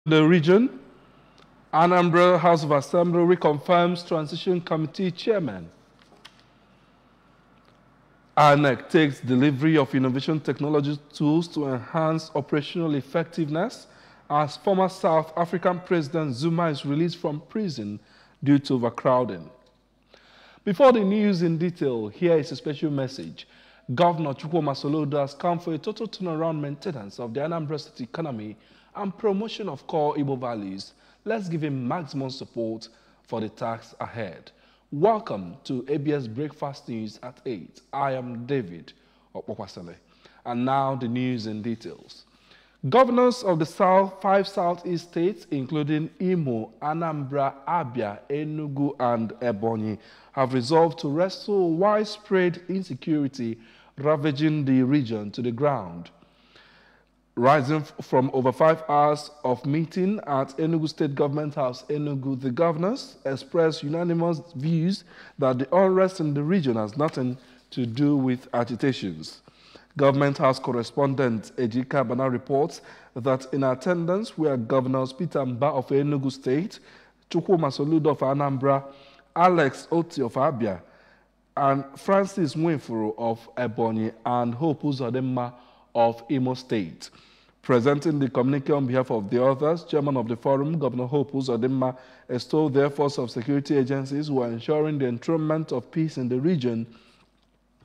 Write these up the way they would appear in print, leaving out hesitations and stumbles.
The region, Anambra House of Assembly reconfirms Transition Committee Chairman. ANEC takes delivery of innovation technology tools to enhance operational effectiveness as former South African President Zuma is released from prison due to overcrowding. Before the news in detail, here is a special message. Governor Chukwuma Soludo has come for a total turnaround maintenance of the Anambra State economy and promotion of core Igbo values. Let's give him maximum support for the task ahead. Welcome to ABS Breakfast News at 8. I am David Opokwasele. And now the news in details. Governors of the five Southeast states, including Imo, Anambra, Abia, Enugu, and Ebonyi, have resolved to wrestle widespread insecurity ravaging the region to the ground. Rising from over 5 hours of meeting at Enugu State Government House, Enugu, the governors expressed unanimous views that the unrest in the region has nothing to do with agitations. Government House correspondent Ejika Bana reports that in attendance were Governors Peter Mba of Enugu State, Chukwuma Soludo of Anambra, Alex Oti of Abia, and Francis Nwefuru of Ebonyi, and Hope Uzodimma of Imo State. Presenting the communique on behalf of the others, Chairman of the Forum, Governor Hope Uzodimma, extolled the efforts of security agencies who are ensuring the enthronement of peace in the region,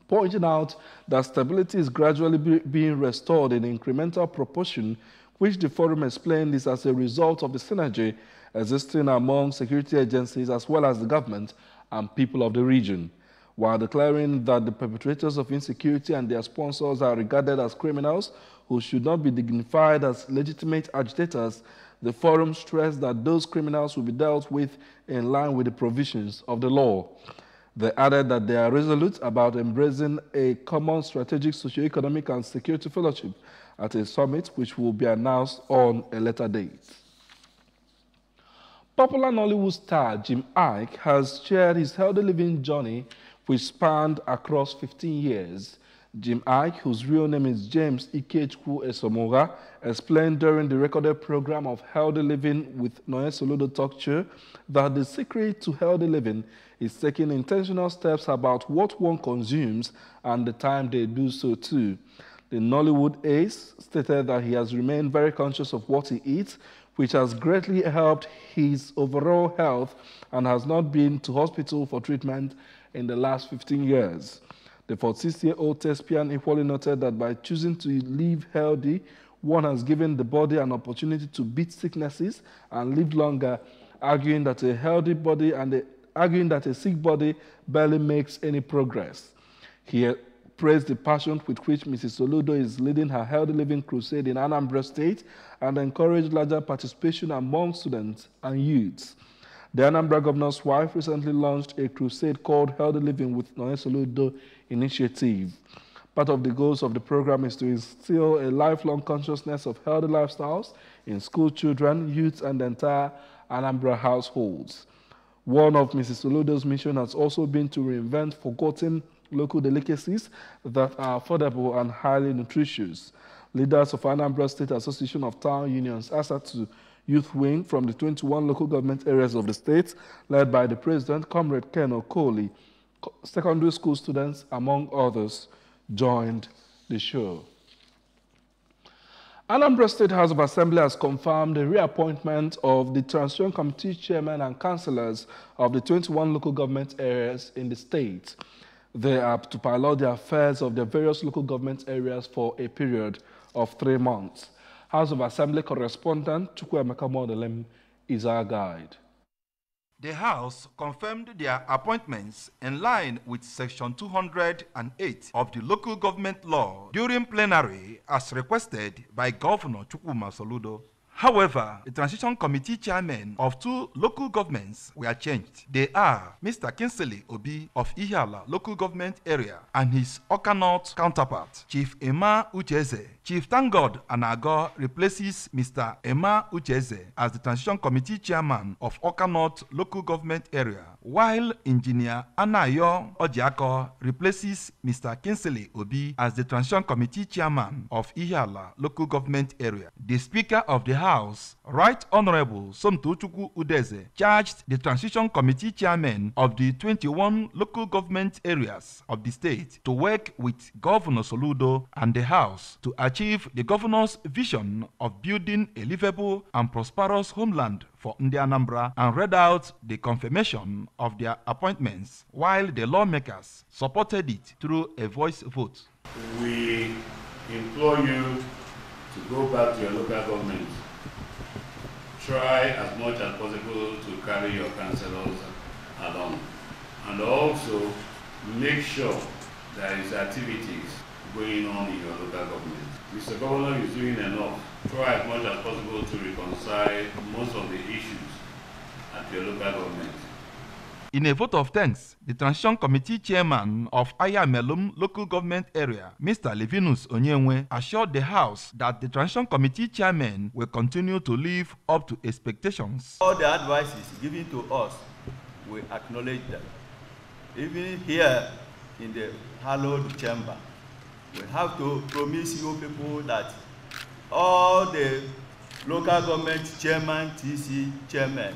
pointing out that stability is gradually being restored in incremental proportion, which the Forum explained is as a result of the synergy existing among security agencies as well as the government and people of the region. While declaring that the perpetrators of insecurity and their sponsors are regarded as criminals who should not be dignified as legitimate agitators, the Forum stressed that those criminals will be dealt with in line with the provisions of the law. They added that they are resolute about embracing a common strategic socio-economic and security fellowship at a summit which will be announced on a later date. Popular Nollywood star Jim Iyke has shared his healthy living journey which spanned across 15 years. Jim Iyke, whose real name is James Ikechukwu Esomoga, explained during the recorded program of Healthy Living with Noye Soludo Talk Show that the secret to healthy living is taking intentional steps about what one consumes and the time they do so too. The Nollywood ace stated that he has remained very conscious of what he eats, which has greatly helped his overall health and has not been to hospital for treatment in the last 15 years. The 46-year-old thespian equally noted that by choosing to live healthy, one has given the body an opportunity to beat sicknesses and live longer, arguing that a sick body barely makes any progress. He praised the passion with which Mrs. Soludo is leading her healthy living crusade in Anambra State and encouraged larger participation among students and youths. The Anambra governor's wife recently launched a crusade called Healthy Living with Noye Soludo Initiative. Part of the goals of the program is to instill a lifelong consciousness of healthy lifestyles in school children, youths, and the entire Anambra households. One of Mrs. Soludo's mission has also been to reinvent forgotten local delicacies that are affordable and highly nutritious. Leaders of Anambra State Association of Town Unions, ASATU Youth Wing from the 21 local government areas of the state, led by the president, Comrade Ken Okoli, secondary school students, among others, joined the show. Anambra State House of Assembly has confirmed the reappointment of the Transition Committee chairman and councillors of the 21 local government areas in the state. They are to pilot the affairs of their various local government areas for a period of 3 months. House of Assembly correspondent Chukwuemeka Modelem is our guide. The House confirmed their appointments in line with Section 208 of the Local Government Law during plenary as requested by Governor Chukwuma Soludo. However, the Transition Committee chairmen of 2 local governments were changed. They are Mr. Kinsley Obi of Ihiala local government area and his Awka North counterpart, Chief Emma Ucheze. Chief Tangod Anago replaces Mr. Emma Ucheze as the Transition Committee chairman of Awka North local government area, while Engineer Anayo Ojiako replaces Mr. Kinsley Obi as the Transition Committee Chairman of Ihiala Local Government Area. The Speaker of the House, Right Honorable Somtochukwu Udeze, charged the Transition Committee Chairman of the 21 local government areas of the state to work with Governor Soludo and the House to achieve the Governor's vision of building a livable and prosperous homeland for Ndi Anambra, and read out the confirmation of their appointments, while the lawmakers supported it through a voice vote. We implore you to go back to your local government. Try as much as possible to carry your councillors along, and also make sure there is activities going on in your local government. Mr. Governor is doing enough. Try as much as possible to reconcile most of the issues at your local government. In a vote of thanks, the Transition Committee Chairman of Ayamelum Local Government Area, Mr. Levinus Onyenwe, assured the House that the Transition Committee Chairman will continue to live up to expectations. All the advices given to us, we acknowledge them. Even here in the hallowed chamber, we have to promise you people that all the local government chairman, TC chairmen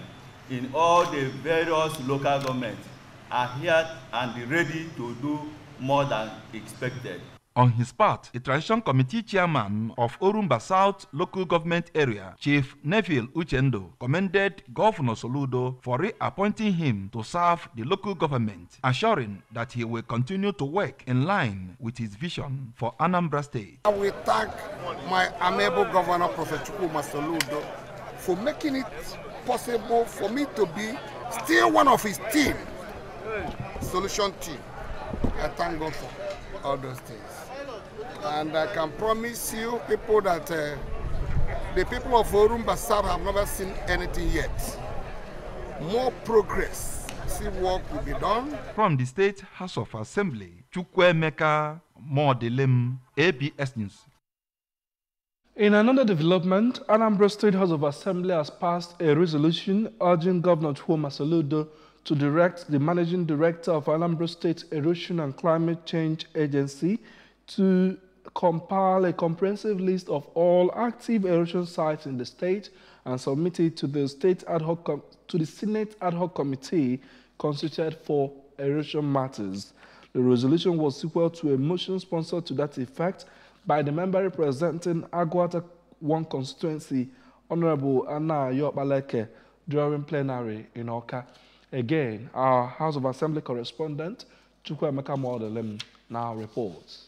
in all the various local governments are here and ready to do more than expected. On his part, the Transition Committee Chairman of Orumba South Local Government Area, Chief Neville Uchendo, commended Governor Soludo for reappointing him to serve the local government, assuring that he will continue to work in line with his vision for Anambra State. I will thank my amiable Governor, Professor Chukwuma Soludo, for making it possible for me to be still one of his team, solution team. I thank God for all those things. And I can promise you people that the people of Orumba South have never seen anything yet. More progress, see work will be done. From the State House of Assembly, Chukwuemeka Modelem, ABS News. In another development, Anambra State House of Assembly has passed a resolution urging Governor Chukwuma Soludo to direct the Managing Director of Anambra State Erosion and Climate Change Agency to compile a comprehensive list of all active erosion sites in the state and submit it to the Senate Ad Hoc Committee constituted for erosion matters. The resolution was equal to a motion sponsored to that effect by the member representing Agwata 1 constituency, Honorable Anna Yobaleke, during plenary in Oka. Again, our House of Assembly correspondent, Chukwuemeka Modelem, now reports.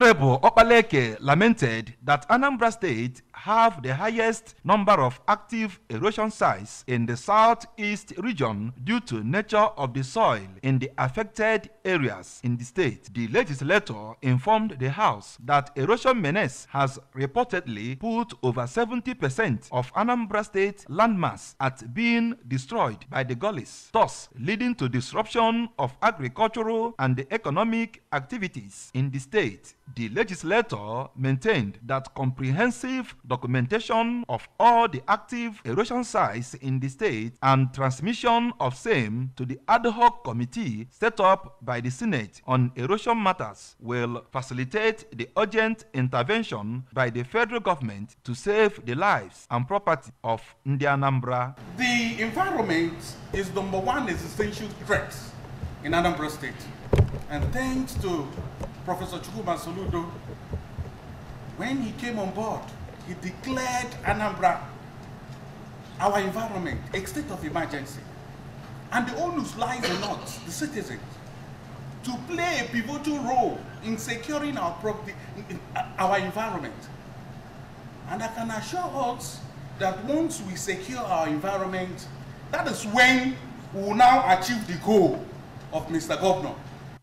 Honorable Opaleke lamented that Anambra State have the highest number of active erosion sites in the southeast region due to nature of the soil in the affected areas in the state. The legislator informed the House that erosion menace has reportedly put over 70% of Anambra State landmass at being destroyed by the gullies, thus leading to disruption of agricultural and economic activities in the state. The legislator maintained that comprehensive documentation of all the active erosion sites in the state and transmission of same to the ad hoc committee set up by the Senate on erosion matters will facilitate the urgent intervention by the federal government to save the lives and property of Ndi Anambra. The environment is number one existential threat in Anambra State. And thanks to Professor Chukwuma Soludo, when he came on board, he declared Anambra, our environment, a state of emergency. And the onus lies on us, the citizens, to play a pivotal role in securing our property, our environment. And I can assure us that once we secure our environment, that is when we will now achieve the goal of Mr. Governor.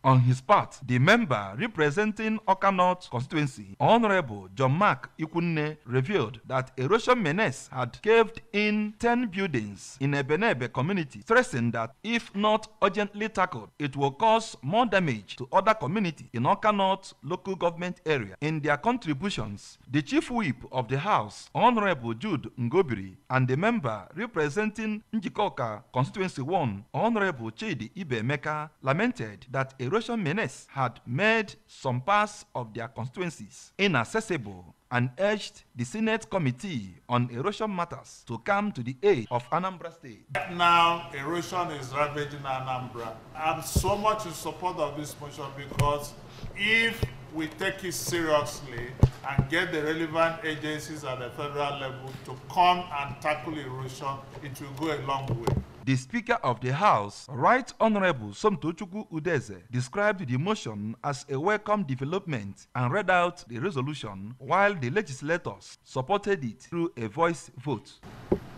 On his part, the member representing Awka North constituency, Honorable John Mark Ikunne, revealed that erosion menace had caved in 10 buildings in Ebenebe community, stressing that if not urgently tackled, it will cause more damage to other communities in Awka North local government area. In their contributions, the chief whip of the House, Honorable Jude Ngobiri, and the member representing Njikoka constituency 1, Honorable Chidi Ibemeka, lamented that erosion menace had made some parts of their constituencies inaccessible and urged the Senate Committee on Erosion Matters to come to the aid of Anambra State. Right now, erosion is ravaging Anambra. I'm so much in support of this motion because if we take it seriously and get the relevant agencies at the federal level to come and tackle erosion, it will go a long way. The Speaker of the House, Right Honorable Somtochukwu Udeze, described the motion as a welcome development and read out the resolution, while the legislators supported it through a voice vote.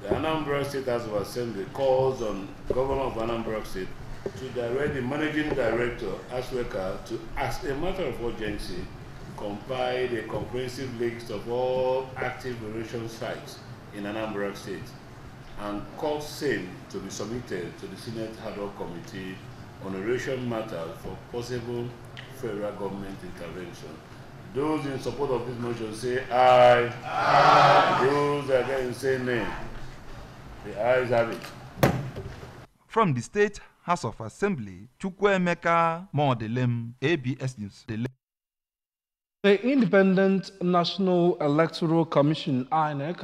The Anambra State House of Assembly calls on the Governor of Anambra State to direct the Managing Director, ASWECA, to, as a matter of urgency, compile a comprehensive list of all active erosion sites in Anambra State and call same to be submitted to the Senate Ad hoc Committee on Erosion Matters for possible federal government intervention. Those in support of this motion say aye. Aye. Those against say nay. The ayes have it. From the State House of Assembly, Chukwuemeka Modelem, ABS News. The Independent National Electoral Commission, INEC,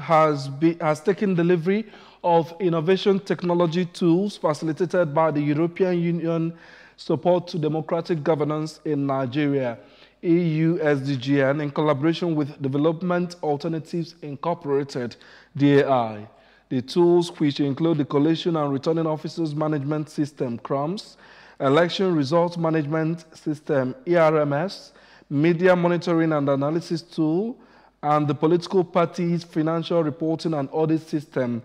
has taken delivery of innovation technology tools facilitated by the European Union Support to Democratic Governance in Nigeria, EU-SDGN, in collaboration with Development Alternatives Incorporated, DAI. The tools, which include the Collation and Returning Officers Management System, CROMS, Election Results Management System, ERMS, Media Monitoring and Analysis Tool, and the Political Parties Financial Reporting and Audit System,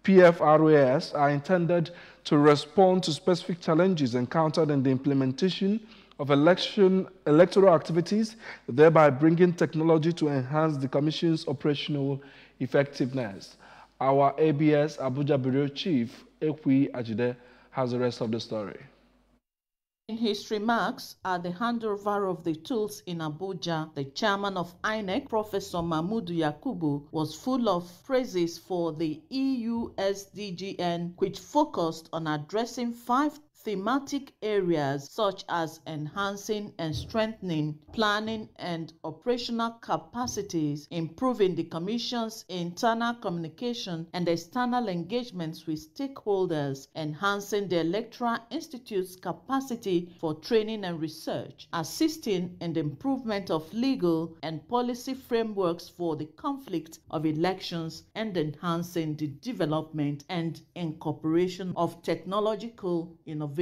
PFROS, are intended to respond to specific challenges encountered in the implementation of electoral activities, thereby bringing technology to enhance the Commission's operational effectiveness. Our ABS Abuja Bureau Chief, Ekwi Ajide, has the rest of the story. In his remarks at the handover of the tools in Abuja, the chairman of INEC, Professor Mahmoud Yakubu, was full of praises for the EU-SDGN, which focused on addressing 5 thematic areas such as enhancing and strengthening planning and operational capacities, improving the Commission's internal communication and external engagements with stakeholders, enhancing the Electoral Institute's capacity for training and research, assisting in the improvement of legal and policy frameworks for the conflict of elections, and enhancing the development and incorporation of technological innovations.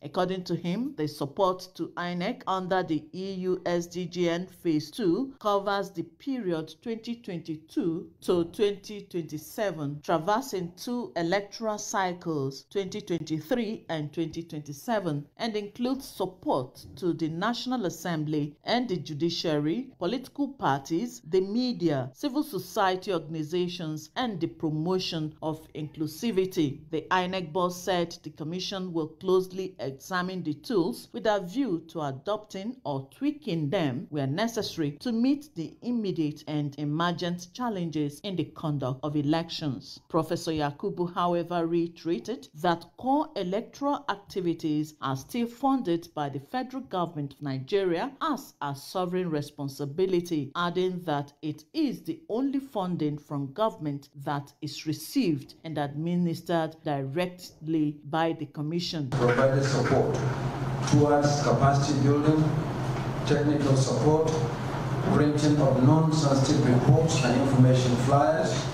According to him, the support to INEC under the EU-SDGN Phase 2 covers the period 2022 to 2027, traversing 2 electoral cycles, 2023 and 2027, and includes support to the National Assembly and the judiciary, political parties, the media, civil society organizations, and the promotion of inclusivity. The INEC boss said the Commission will closely examine the tools with a view to adopting or tweaking them where necessary to meet the immediate and emergent challenges in the conduct of elections. Professor Yakubu, however, reiterated that core electoral activities are still funded by the federal government of Nigeria as a sovereign responsibility, adding that it is the only funding from government that is received and administered directly by the Commission. Provided support towards capacity building, technical support, printing of non-sensitive reports and information flyers,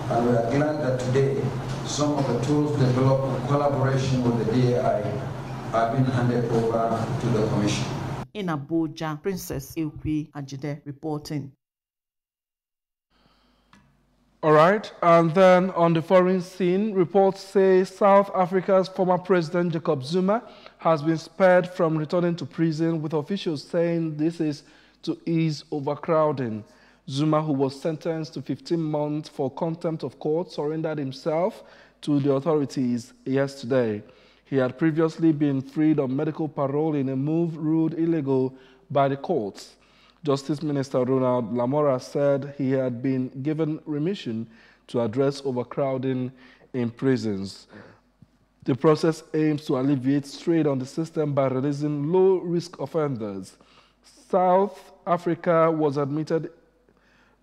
and we are glad that today some of the tools developed in collaboration with the DAI have been handed over to the Commission. In Abuja, Princess Ekwi Ajide reporting. All right, and then on the foreign scene, reports say South Africa's former president Jacob Zuma has been spared from returning to prison, with officials saying this is to ease overcrowding. Zuma, who was sentenced to 15 months for contempt of court, surrendered himself to the authorities yesterday. He had previously been freed on medical parole in a move ruled illegal by the courts. Justice Minister Ronald Lamola said he had been given remission to address overcrowding in prisons. The process aims to alleviate strain on the system by releasing low-risk offenders. South Africa was admitted.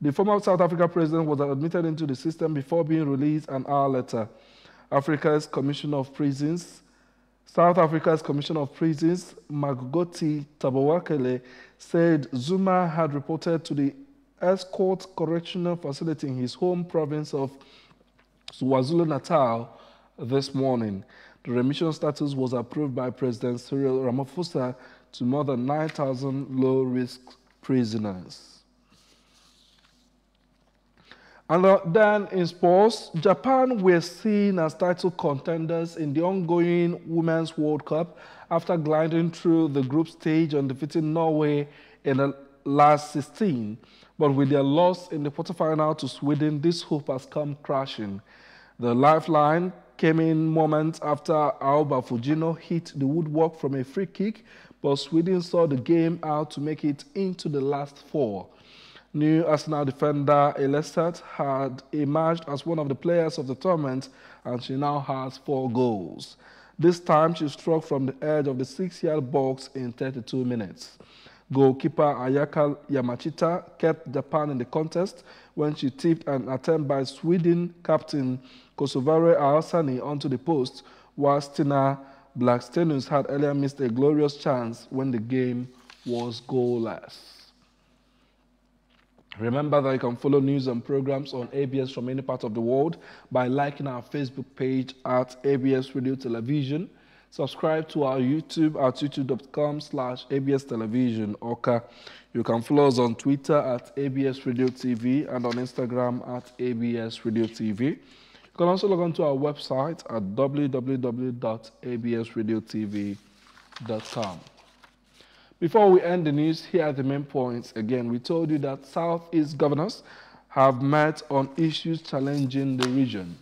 The former South Africa president was admitted into the system before being released an hour later. Africa's Commission of Prisons, South Africa's Commissioner of Prisons, Magogoti Tabawakele, said Zuma had reported to the Escort Correctional Facility in his home province of KwaZulu-Natal this morning. The remission status was approved by President Cyril Ramaphosa to more than 9,000 low-risk prisoners. And then in sports, Japan were seen as title contenders in the ongoing Women's World Cup after gliding through the group stage and defeating Norway in the last 16. But with their loss in the quarterfinal to Sweden, this hope has come crashing. The lifeline came in moments after Aoba Fujino hit the woodwork from a free kick, but Sweden saw the game out to make it into the last four. New Arsenal defender Elestat had emerged as one of the players of the tournament, and she now has 4 goals. This time she struck from the edge of the 6-yard box in 32 minutes. Goalkeeper Ayaka Yamachita kept Japan in the contest when she tipped an attempt by Sweden captain Kosovare Aasani onto the post, while Stina Blackstenius had earlier missed a glorious chance when the game was goalless. Remember that you can follow news and programs on ABS from any part of the world by liking our Facebook page at ABS Radio Television. Subscribe to our YouTube at youtube.com/ABS Television. You can follow us on Twitter at ABS Radio TV and on Instagram at ABS Radio TV. You can also log on to our website at www.absradiotv.com. Before we end the news, here are the main points. Again, we told you that Southeast governors have met on issues challenging the region.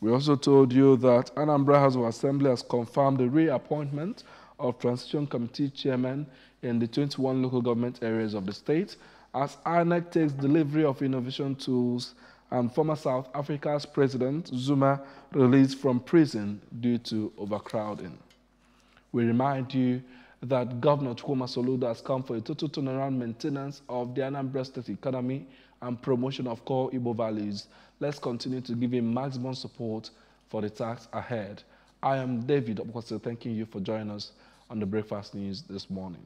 We also told you that Anambra House of Assembly has confirmed the reappointment of Transition Committee chairmen in the 21 local government areas of the state as INEC takes delivery of innovation tools and former South Africa's President Zuma released from prison due to overcrowding. We remind you that Governor Chukwuma Soludo has come for a total turnaround maintenance of the Anambra State economy and promotion of core Igbo values. Let's continue to give him maximum support for the task ahead. I am David Okwasi, thanking you for joining us on the Breakfast News this morning.